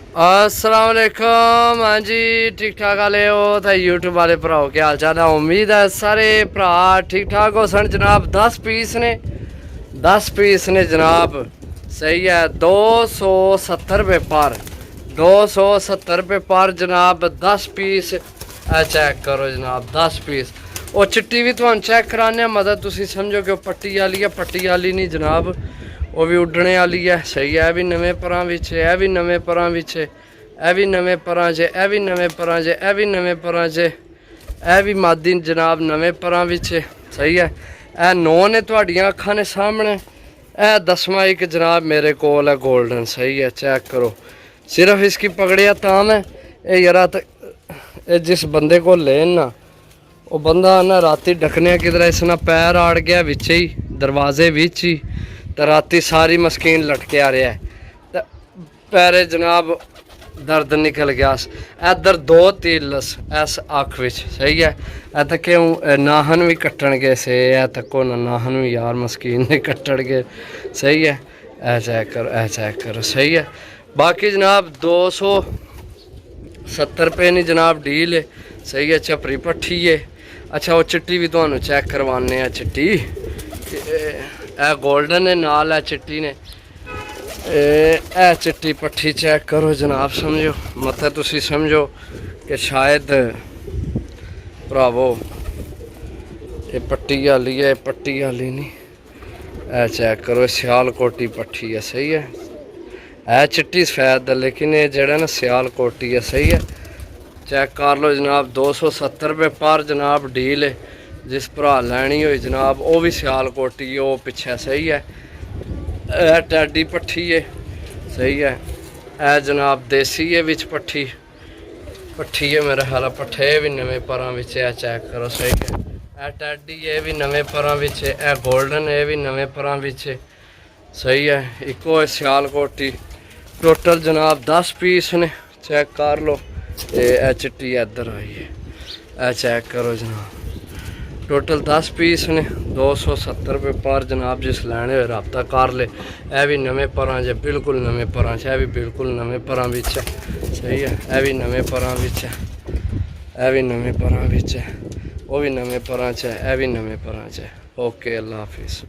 अस्सलाम वालेकुम। हाँ जी, ठीक ठाक आले हो तो यूट्यूब वाले भराओ क्या हाल चाल है। उम्मीद है सारे भरा ठीक ठाक हो सन जनाब। 10 पीस ने जनाब। सही है, 270 रुपये पर, 270 रुपये पर जनाब। 10 पीस चेक करो जनाब, 10 पीस। और चिट्टी भी तुम चेक कराने मतलब तुम समझो कि पट्टी वाली है, पट्टी वाली नहीं जनाब, वो भी उड्डने वाली है। सही है, भी नवे परां विच, यह भी नवे परां विच, यह भी नवे परां च, यह भी नवे परां च, यह भी नवे परां च, यह भी मादी जनाब नवे परां विच। सही है, यह 9 ने तुहाडियां अखां ने सामने। यह 10वां एक जनाब मेरे कोल है गोल्डन। सही है, चेक करो। सिर्फ इसकी पकड़िया ताम है ये यारा जिस बंदे को लेन ना, वो बंदा ना राती ढकने किधर इसना पैर आड़ गया विच ही, दरवाजे विच ही, तो राती सारी मस्कीन लटके आ रहा है, तो पैरे जनाब दर्द निकल गया। इधर 2 तीलस इस अख विच। सही है, ए तो क्यों नाहन भी कट्टन गए से, ए तको ना नाहन भी यार मस्कीन ने कट्टन गए। सही है, ए चेक करो, ए चेक करो। सही है, बाकी जनाब 270 रुपये नहीं जनाब डील है। सही है, चपरी पट्ठी है। अच्छा, वो चिट्टी भी तुहानू चेक करवाने चिट्टी, ए गोल्डन ने नाल है चिट्टी ने। ए चिट्टी पट्ठी चेक करो जनाब। समझो मतलब तुसी समझो कि शायद भरावो ये पट्टी वाली है, पट्टी वाली नहीं। ए चेक करो, सियालकोटी पट्ठी है। सही है चिट्टी सफेद है, लेकिन ये जड़ा ना सियालकोटी है। सही है, चेक कर लो जनाब। 270 रुपये पर जनाब डील है। जिस भरा लैनी हो जनाब, वो भी सियालकोटी है, वो पिछे। सही है, टैडी पट्ठी है। सही है, ए जनाब देसी है विच पट्ठी, पट्ठी है मेरा ख्याल पट्ठे भी नवे परां विच है। चेक करो। सही है, ए टैडी ये भी नवे परां विच है, ए गोल्डन ये भी नवे परां विच है। सही है, इको है सियालकोटी। टोटल जनाब 10 पीस ने। चेक कर लो, ये चिट्टी इधर आई है, ए चेक करो जनाब। टोटल 10 पीस ने, 270 रुपये पर जनाब। जिस लैने हुए रबता कर ले। यह भी नवे परां च, बिल्कुल नवे परां च, भी बिल्कुल नवे परां बिच है। सही है, यह भी नवे परां बिच है, यह भी नवे परां बिच है, वो भी नवे परां च है, यह भी नवे परां च है। ओके, अल्लाह हाफिज़।